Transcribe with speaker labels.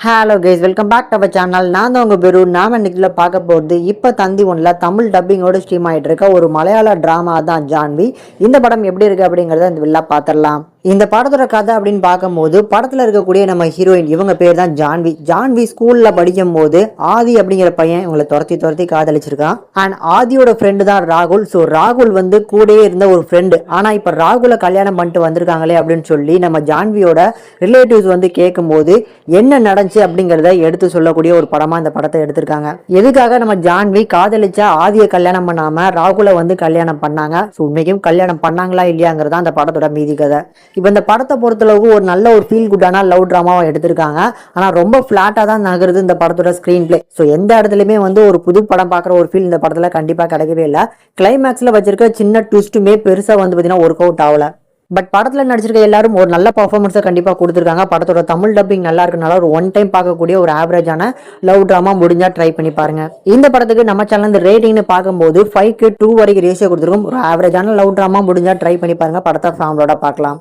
Speaker 1: Hello guys, welcome back to our channel. நான் தான் உங்கள் பெரு. நாம் இன்னைக்குள்ள பார்க்க போகிறது இப்போ தந்தி ஒன்றில் தமிழ் டப்பிங்கோட ஸ்ட்ரீம் ஆகிட்டு இருக்க ஒரு மலையாள ட்ராமா தான் ஜான்வி. இந்த படம் எப்படி இருக்குது அப்படிங்கிறத இந்த வில்லா பார்த்துடலாம். இந்த படத்தோட கதை அப்படின்னு பார்க்கும்போது படத்தில் இருக்கக்கூடிய நம்ம ஹீரோயின் இவங்க பேர் தான் ஜான்வி. ஜான்வி ஸ்கூலில் படிக்கும் போது ஆதி அப்படிங்கிற பையன் இவங்களை துரத்தி காதலிச்சிருக்கான். அண்ட் ஆதியோட ஃப்ரெண்டு தான் ராகுல். ஸோ ராகுல் வந்து கூடயே இருந்த ஒரு ஃப்ரெண்டு. ஆனால் இப்போ ராகுலை கல்யாணம் பண்ணிட்டு வந்திருக்காங்களே அப்படின்னு சொல்லி நம்ம ஜான்வியோட ரிலேட்டிவ்ஸ் வந்து கேட்கும்போது என்ன நடந்துச்சு அப்படிங்கிறத எடுத்து சொல்லக்கூடிய ஒரு படமாக இந்த படத்தை எடுத்திருக்காங்க. எதுக்காக நம்ம ஜான்வி காதலிச்சா ஆதியை கல்யாணம் பண்ணாமல் ராகுலை வந்து கல்யாணம் பண்ணாங்க, ஸோ உண்மைக்கும் கல்யாணம் பண்ணாங்களா இல்லையாங்கிறதா அந்த படத்தோட மீதி கதை. இப்போ இந்த படத்தை பொறுத்தளவுக்கு ஒரு நல்ல ஒரு ஃபீல் குட்டான லவ் ட்ராமாவை எடுத்திருக்காங்க. ஆனால் ரொம்ப ஃப்ளாட்டாக தான் நகருது இந்த படத்தோட ஸ்க்ரீன் பிளே. ஸோ எந்த இடத்துலையுமே வந்து ஒரு புது படம் பார்க்குற ஒரு ஃபீல் இந்த படத்தில் கண்டிப்பாக கிடைக்கவே இல்லை. கிளைமேக்ஸில் வச்சிருக்க சின்ன ட்விஸ்ட்டுமே பெருசாக வந்து பார்த்தீங்கன்னா ஒர்க் அவுட் ஆகலை. பட் படத்தில் நடிச்சிருக்க எல்லாரும் ஒரு நல்ல பர்ஃபார்மன்ஸை கண்டிப்பாக கொடுத்துருக்காங்க. படத்தோட தமிழ் டப்பிங் நல்லா இருக்கனால ஒரு ஒன் டைம் பார்க்கக்கூடிய ஒரு ஆவரேஜான லவ் ட்ராமா முடிஞ்சா ட்ரை பண்ணி பாருங்க. இந்த படத்துக்கு நம்ம சேனல் இந்த ரேட்டிங்னு பார்க்கும்போது 5-2 வரைக்கும் ரேஷியோ கொடுத்துருக்கோம். ஒரு ஆவரேஜான லவ் ட்ராமா முடிஞ்சா ட்ரை பண்ணி பாருங்க. படத்தை ஃபேமிலியோட பார்க்கலாம்.